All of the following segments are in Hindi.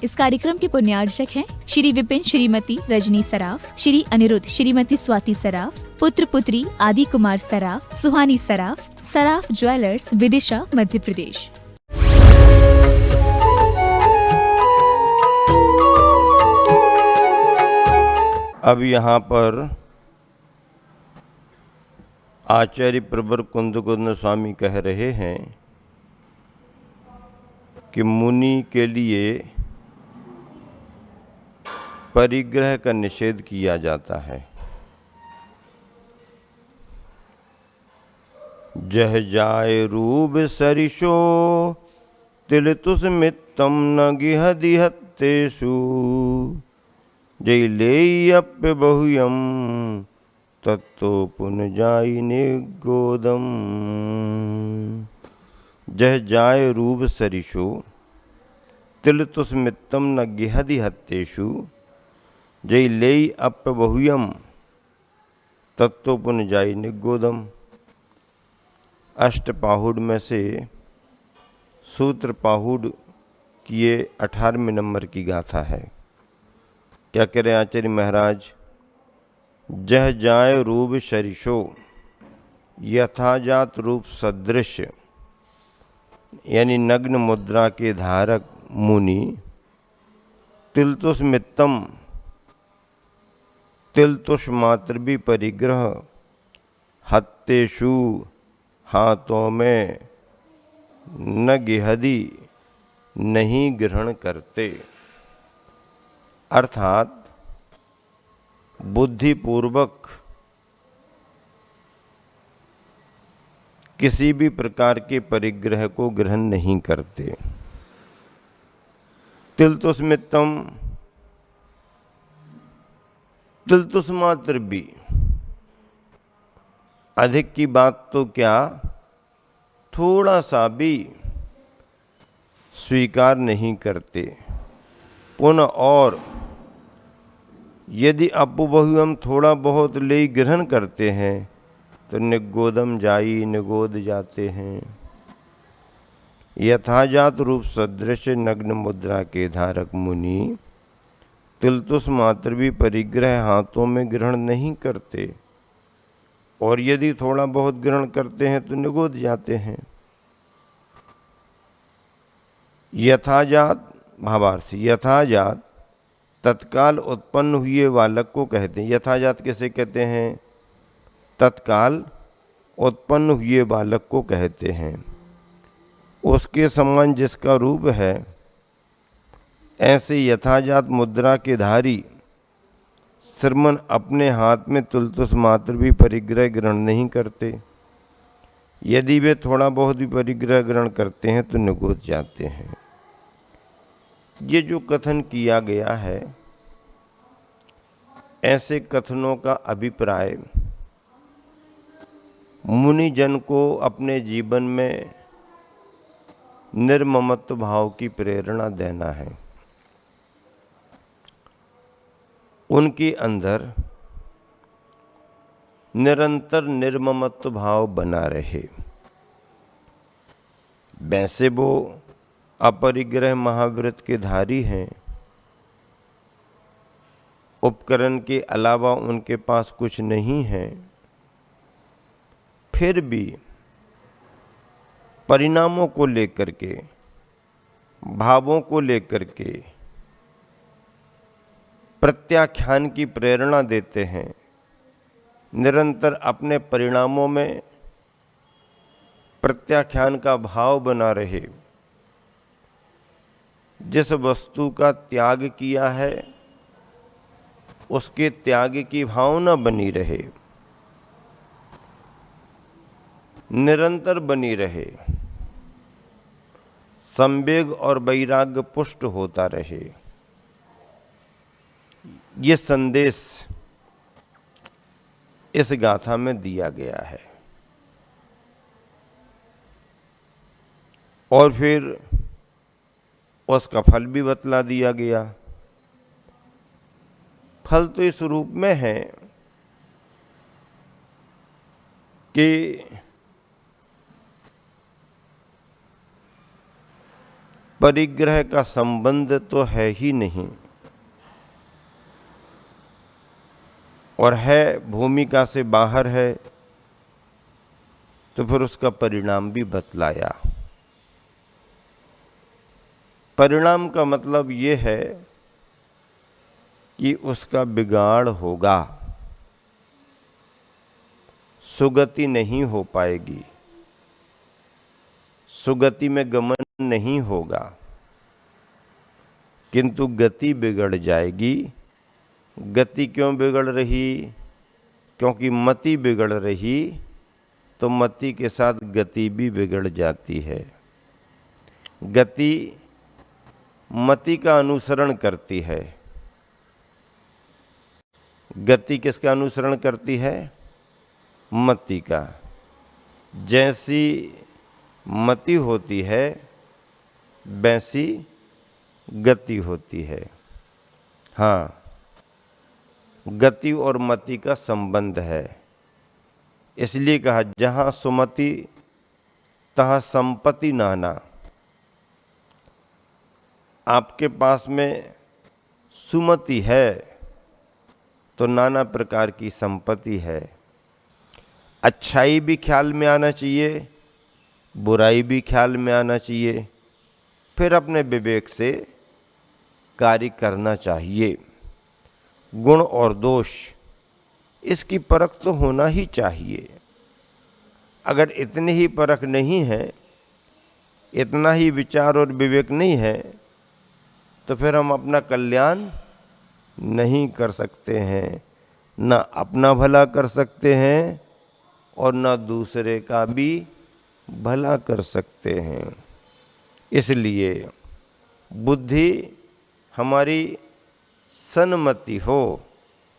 इस कार्यक्रम के पुण्यार्चक हैं श्री विपिन श्रीमती रजनी सराफ, श्री अनिरुद्ध श्रीमती स्वाति सराफ, पुत्र पुत्री आदि कुमार सराफ, सुहानी सराफ, सराफ ज्वेलर्स, विदिशा, मध्य प्रदेश। अब यहाँ पर आचार्य प्रवर कुंद स्वामी कह रहे हैं कि मुनि के लिए परिग्रह का निषेध किया जाता है। जह जाय रूप सरिषो तिल तुस्मितम न गिहदिहत्तेषु जय लेयप्य बहुयम तत्तो पुनजाई निगोदम। जह जाय रूप सरिषो तिल तुस्मितम न गिहदिहत्तेषु जय लेई अप बहुयम तत्तो पुनजाई निगोदम। अष्टपाहुड़ में से सूत्र पाहुड़ की ये 18वें नंबर की गाथा है। क्या कह रहे आचार्य महाराज? जह जाय रूप सरिषो, यथाजात रूप सदृश यानी नग्न मुद्रा के धारक मुनि तिलतुष तिलतुष मात्र भी परिग्रह हत्तेषु हाथों में न गिहदी नहीं ग्रहण करते, अर्थात बुद्धिपूर्वक किसी भी प्रकार के परिग्रह को ग्रहण नहीं करते। तिलतुस्मितम, तिलतुस मात्र भी, अधिक की बात तो क्या थोड़ा सा भी स्वीकार नहीं करते। पुनः और यदि अपुबहुम थोड़ा बहुत ले ग्रहण करते हैं तो निगोदम जाई निगोद जाते हैं। यथाजात रूप सदृश नग्न मुद्रा के धारक मुनि तिलतुस मात्र भी परिग्रह हाथों में ग्रहण नहीं करते, और यदि थोड़ा बहुत ग्रहण करते हैं तो निगोद जाते हैं। यथाजात भावार्थ, यथाजात तत्काल उत्पन्न हुए बालक को कहते हैं। यथाजात किसे कहते हैं? तत्काल उत्पन्न हुए बालक को कहते हैं। उसके समान जिसका रूप है, ऐसे यथाजात मुद्रा के धारी श्रीमन अपने हाथ में तुलतुस मात्र भी परिग्रह ग्रहण नहीं करते। यदि वे थोड़ा बहुत भी परिग्रह ग्रहण करते हैं तो निगोद जाते हैं। ये जो कथन किया गया है, ऐसे कथनों का अभिप्राय मुनिजन को अपने जीवन में निर्ममत्व भाव की प्रेरणा देना है। उनके अंदर निरंतर निर्ममत्व भाव बना रहे। वैसे वो अपरिग्रह महाव्रत के धारी हैं, उपकरण के अलावा उनके पास कुछ नहीं है, फिर भी परिणामों को लेकर के, भावों को लेकर के प्रत्याख्यान की प्रेरणा देते हैं। निरंतर अपने परिणामों में प्रत्याख्यान का भाव बना रहे। जिस वस्तु का त्याग किया है उसके त्याग की भावना बनी रहे, निरंतर बनी रहे, संवेग और वैराग्य पुष्ट होता रहे। ये संदेश इस गाथा में दिया गया है। और फिर उसका फल भी बतला दिया गया। फल तो इस रूप में है कि परिग्रह का संबंध तो है ही नहीं, और है भूमिका से बाहर है, तो फिर उसका परिणाम भी बतलाया। परिणाम का मतलब ये है कि उसका बिगाड़ होगा, सुगति नहीं हो पाएगी, सुगति में गमन नहीं होगा, किंतु गति बिगड़ जाएगी। गति क्यों बिगड़ रही? क्योंकि मति बिगड़ रही, तो मति के साथ गति भी बिगड़ जाती है। गति मति का अनुसरण करती है। गति किसका अनुसरण करती है? मति का। जैसी मति होती है वैसी गति होती है। हाँ, गति और मति का संबंध है। इसलिए कहा जहाँ सुमति तहाँ संपत्ति नाना। आपके पास में सुमति है तो नाना प्रकार की संपत्ति है। अच्छाई भी ख्याल में आना चाहिए, बुराई भी ख्याल में आना चाहिए, फिर अपने विवेक से कार्य करना चाहिए। गुण और दोष इसकी परख तो होना ही चाहिए। अगर इतनी ही परख नहीं है, इतना ही विचार और विवेक नहीं है, तो फिर हम अपना कल्याण नहीं कर सकते हैं, ना अपना भला कर सकते हैं और ना दूसरे का भी भला कर सकते हैं। इसलिए बुद्धि हमारी सन्मति हो।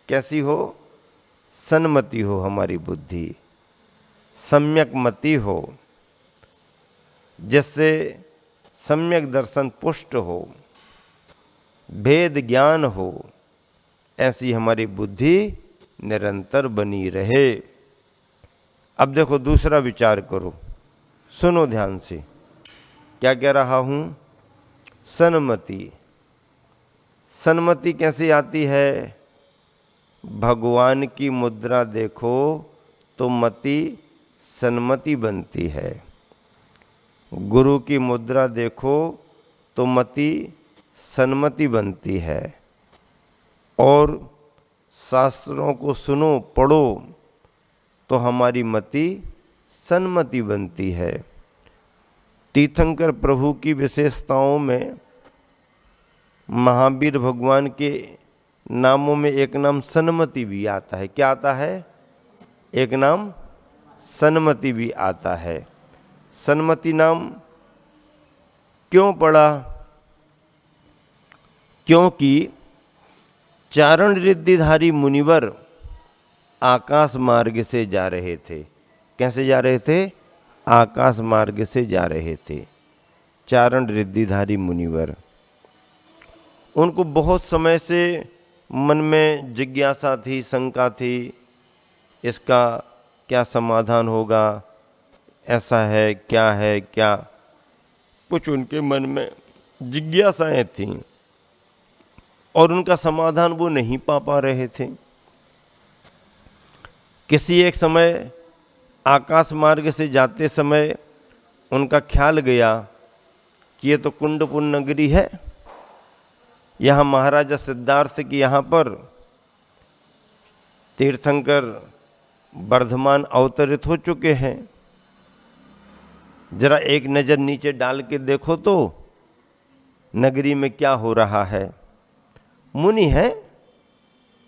कैसी हो? सन्मति हो हमारी बुद्धि, सम्यक मति हो, जिससे सम्यक दर्शन पुष्ट हो, भेद ज्ञान हो। ऐसी हमारी बुद्धि निरंतर बनी रहे। अब देखो दूसरा विचार करो, सुनो ध्यान से। क्या कह रहा हूं? सन्मति। सन्मति कैसे आती है? भगवान की मुद्रा देखो तो मति सन्मति बनती है। गुरु की मुद्रा देखो तो मति सन्मति बनती है। और शास्त्रों को सुनो, पढ़ो तो हमारी मति सन्मति बनती है। तीर्थंकर प्रभु की विशेषताओं में महावीर भगवान के नामों में एक नाम सन्मति भी आता है। क्या आता है? एक नाम सन्मति भी आता है। सन्मति नाम क्यों पड़ा? क्योंकि चारण रिद्धिधारी मुनिवर आकाश मार्ग से जा रहे थे। कैसे जा रहे थे? आकाश मार्ग से जा रहे थे चारण रिद्धिधारी मुनिवर। उनको बहुत समय से मन में जिज्ञासा थी, शंका थी, इसका क्या समाधान होगा, ऐसा है क्या, कुछ उनके मन में जिज्ञासाएं थीं और उनका समाधान वो नहीं पा रहे थे। किसी एक समय आकाश मार्ग से जाते समय उनका ख्याल गया कि ये तो कुंडपुर नगरी है, यहाँ महाराजा सिद्धार्थ की यहाँ पर तीर्थंकर वर्धमान अवतरित हो चुके हैं। जरा एक नज़र नीचे डाल के देखो तो नगरी में क्या हो रहा है। मुनि है,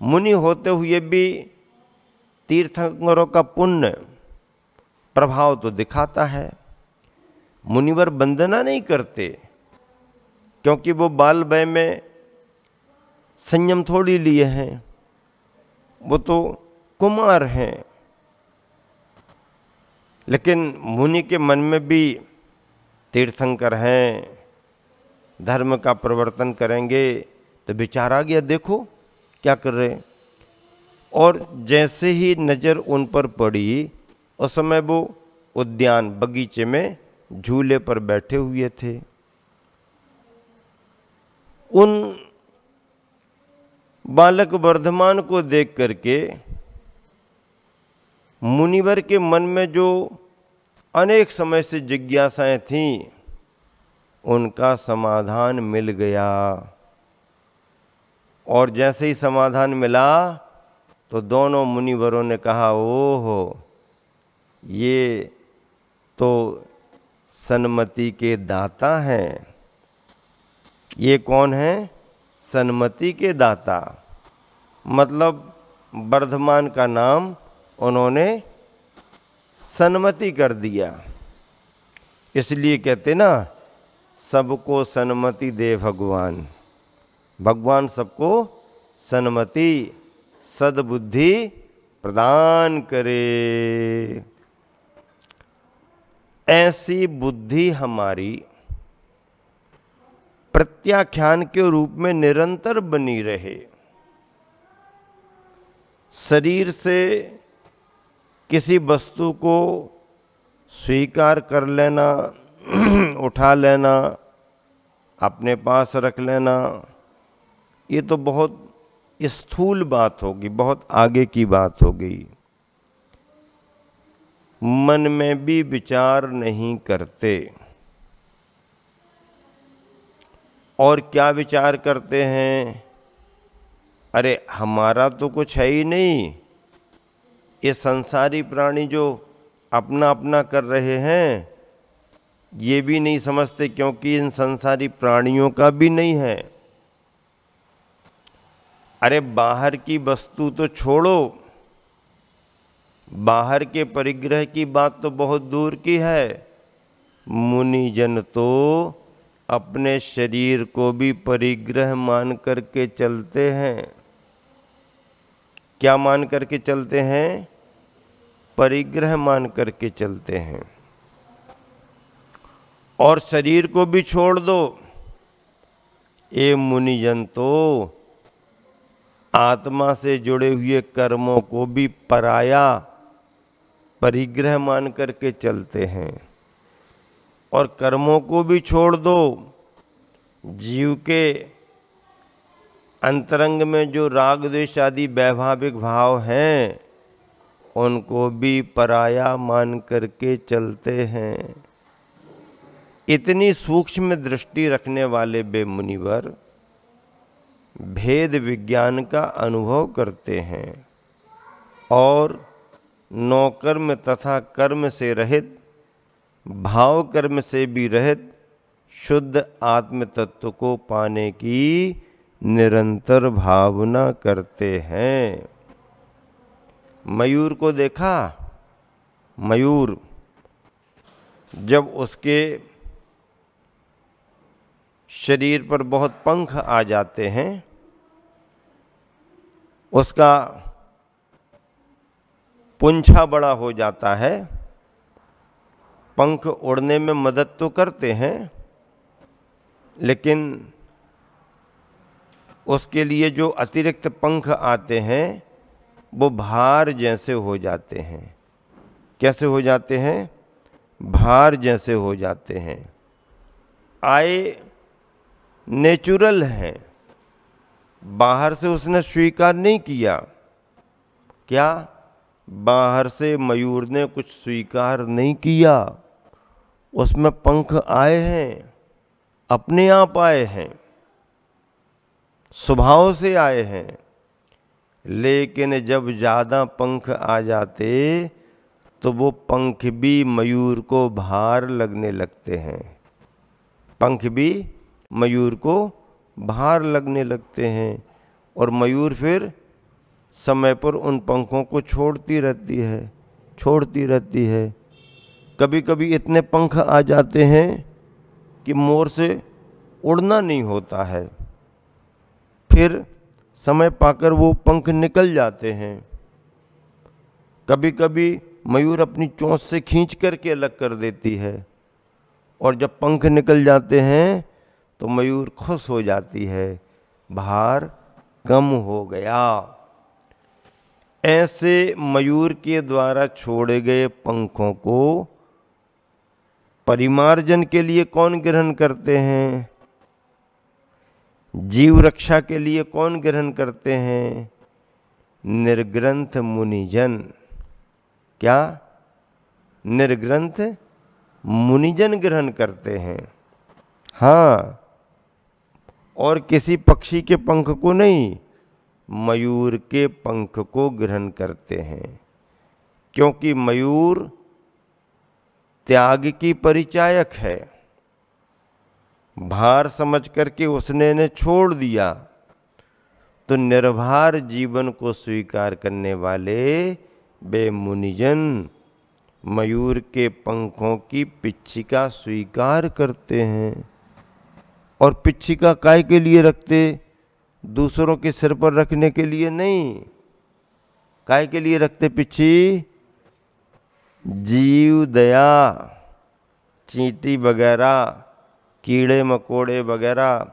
मुनि होते हुए भी तीर्थंकरों का पुण्य प्रभाव तो दिखाता है। मुनिवर वंदना नहीं करते, क्योंकि वो बाल वय में संयम थोड़ी लिए हैं, वो तो कुमार हैं। लेकिन मुनि के मन में भी तीर्थंकर हैं, धर्म का प्रवर्तन करेंगे, तो विचार आ गया, देखो क्या कर रहे हैं। और जैसे ही नज़र उन पर पड़ी, उस समय वो उद्यान बगीचे में झूले पर बैठे हुए थे। उन बालक वर्धमान को देख करके मुनिवर के मन में जो अनेक समय से जिज्ञासाएं थीं, उनका समाधान मिल गया। और जैसे ही समाधान मिला तो दोनों मुनिवरों ने कहा, ओहो, ये तो सन्मति के दाता हैं। ये कौन है? सन्मति के दाता। मतलब वर्धमान का नाम उन्होंने सन्मति कर दिया। इसलिए कहते ना, सबको सन्मति दे भगवान। भगवान सबको सन्मति, सद्बुद्धि प्रदान करे। ऐसी बुद्धि हमारी प्रत्याख्यान के रूप में निरंतर बनी रहे। शरीर से किसी वस्तु को स्वीकार कर लेना, उठा लेना, अपने पास रख लेना, ये तो बहुत स्थूल बात होगी, बहुत आगे की बात हो गई। मन में भी विचार नहीं करते। और क्या विचार करते हैं? अरे हमारा तो कुछ है ही नहीं। ये संसारी प्राणी जो अपना अपना कर रहे हैं, ये भी नहीं समझते, क्योंकि इन संसारी प्राणियों का भी नहीं है। अरे बाहर की वस्तु तो छोड़ो, बाहर के परिग्रह की बात तो बहुत दूर की है। मुनिजन तो अपने शरीर को भी परिग्रह मान करके चलते हैं। क्या मान करके चलते हैं? परिग्रह मान करके चलते हैं। और शरीर को भी छोड़ दो, ये मुनिजन तो आत्मा से जुड़े हुए कर्मों को भी पराया परिग्रह मान करके चलते हैं। और कर्मों को भी छोड़ दो, जीव के अंतरंग में जो राग द्वेष आदि वैभाविक भाव हैं, उनको भी पराया मान करके चलते हैं। इतनी सूक्ष्म दृष्टि रखने वाले वे मुनिवर भेद विज्ञान का अनुभव करते हैं और नौकर्म तथा कर्म से रहित, भाव कर्म से भी रहित शुद्ध आत्म तत्व को पाने की निरंतर भावना करते हैं। मयूर को देखा? मयूर जब उसके शरीर पर बहुत पंख आ जाते हैं, उसका पुंछा बड़ा हो जाता है, पंख उड़ने में मदद तो करते हैं, लेकिन उसके लिए जो अतिरिक्त पंख आते हैं वो भार जैसे हो जाते हैं। कैसे हो जाते हैं? भार जैसे हो जाते हैं। आए नेचुरल हैं, बाहर से उसने स्वीकार नहीं किया। क्या? बाहर से मयूर ने कुछ स्वीकार नहीं किया, उसमें पंख आए हैं, अपने आप आए हैं, स्वभाव से आए हैं। लेकिन जब ज़्यादा पंख आ जाते तो वो पंख भी मयूर को भार लगने लगते हैं। पंख भी मयूर को भार लगने लगते हैं और मयूर फिर समय पर उन पंखों को छोड़ती रहती है। कभी कभी इतने पंख आ जाते हैं कि मोर से उड़ना नहीं होता है, फिर समय पाकर वो पंख निकल जाते हैं। कभी कभी मयूर अपनी चोंच से खींच करके अलग कर देती है और जब पंख निकल जाते हैं तो मयूर खुश हो जाती है, भार कम हो गया। ऐसे मयूर के द्वारा छोड़े गए पंखों को परिमार्जन के लिए कौन ग्रहण करते हैं? जीव रक्षा के लिए कौन ग्रहण करते हैं? निर्ग्रंथ मुनिजन। क्या? निर्ग्रंथ मुनिजन ग्रहण करते हैं। हाँ, और किसी पक्षी के पंख को नहीं, मयूर के पंख को ग्रहण करते हैं, क्योंकि मयूर त्याग की परिचायक है। भार समझ करके उसने इन्हें छोड़ दिया, तो निर्भार जीवन को स्वीकार करने वाले वे मुनिजन मयूर के पंखों की पिच्छिका स्वीकार करते हैं। और पिच्छिका काय के लिए रखते? दूसरों के सिर पर रखने के लिए नहीं। काय के लिए रखते पिच्छी? जीव दया, चींटी वगैरह, कीड़े मकोड़े वगैरह,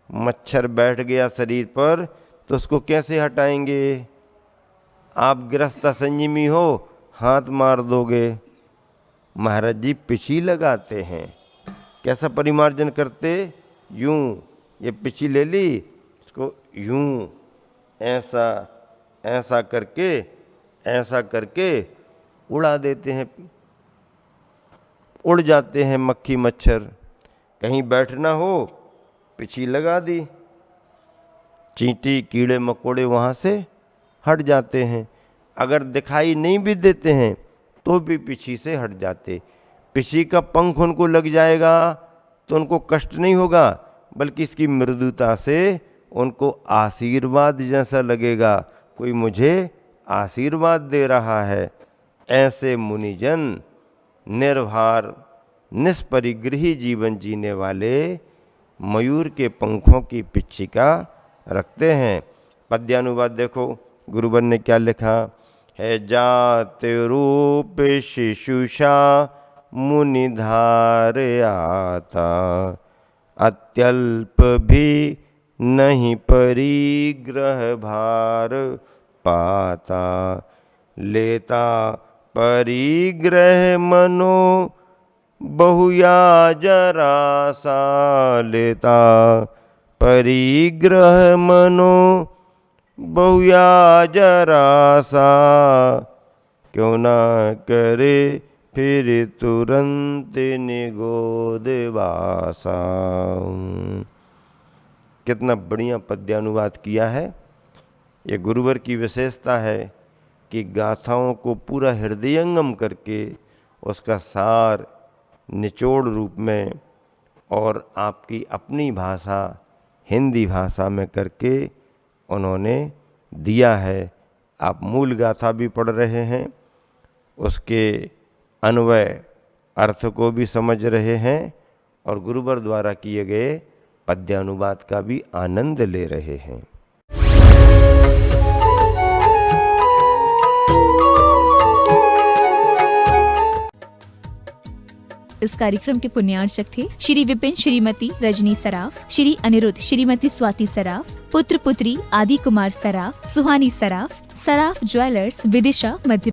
मच्छर बैठ गया शरीर पर तो उसको कैसे हटाएंगे? आप गृहस्थ संयमी हो, हाथ मार दोगे। महाराज जी पिछी लगाते हैं। कैसा परिमार्जन करते? यूं, ये पिछी ले ली, इसको यूं ऐसा ऐसा करके उड़ा देते हैं। उड़ जाते हैं मक्खी मच्छर। कहीं बैठना हो, पिछी लगा दी, चींटी कीड़े मकोड़े वहाँ से हट जाते हैं। अगर दिखाई नहीं भी देते हैं तो भी पिछी से हट जाते। पिछी का पंख उनको लग जाएगा तो उनको कष्ट नहीं होगा, बल्कि इसकी मृदुता से उनको आशीर्वाद जैसा लगेगा, कोई मुझे आशीर्वाद दे रहा है। ऐसे मुनिजन निर्भार निष्परिग्रही जीवन जीने वाले मयूर के पंखों की पिच्छिका रखते हैं। पद्यानुवाद देखो, गुरुवर ने क्या लिखा है? जाति रूप शिशुषा मुनिधार आता, अत्यल्प भी नहीं परिग्रह भार पाता, लेता परिग्रह मनो बहुया जरासा, लेता परिग्रह मनो बहुया जरासा, क्यों ना करे फिर तुरंत निगोद वासा। कितना बढ़िया पद्यानुवाद किया है। ये गुरुवर की विशेषता है कि गाथाओं को पूरा हृदयंगम करके उसका सार निचोड़ रूप में और आपकी अपनी भाषा हिंदी भाषा में करके उन्होंने दिया है। आप मूल गाथा भी पढ़ रहे हैं, उसके अन्वय अर्थ को भी समझ रहे हैं और गुरुवर द्वारा किए गए पद्यानुवाद का भी आनंद ले रहे हैं। इस कार्यक्रम के पुण्यार्चक थे श्री विपिन श्रीमती रजनी सराफ, श्री अनिरुद्ध श्रीमती स्वाति सराफ, पुत्र पुत्री आदि कुमार सराफ, सुहानी सराफ, सराफ ज्वेलर्स, विदिशा, मध्य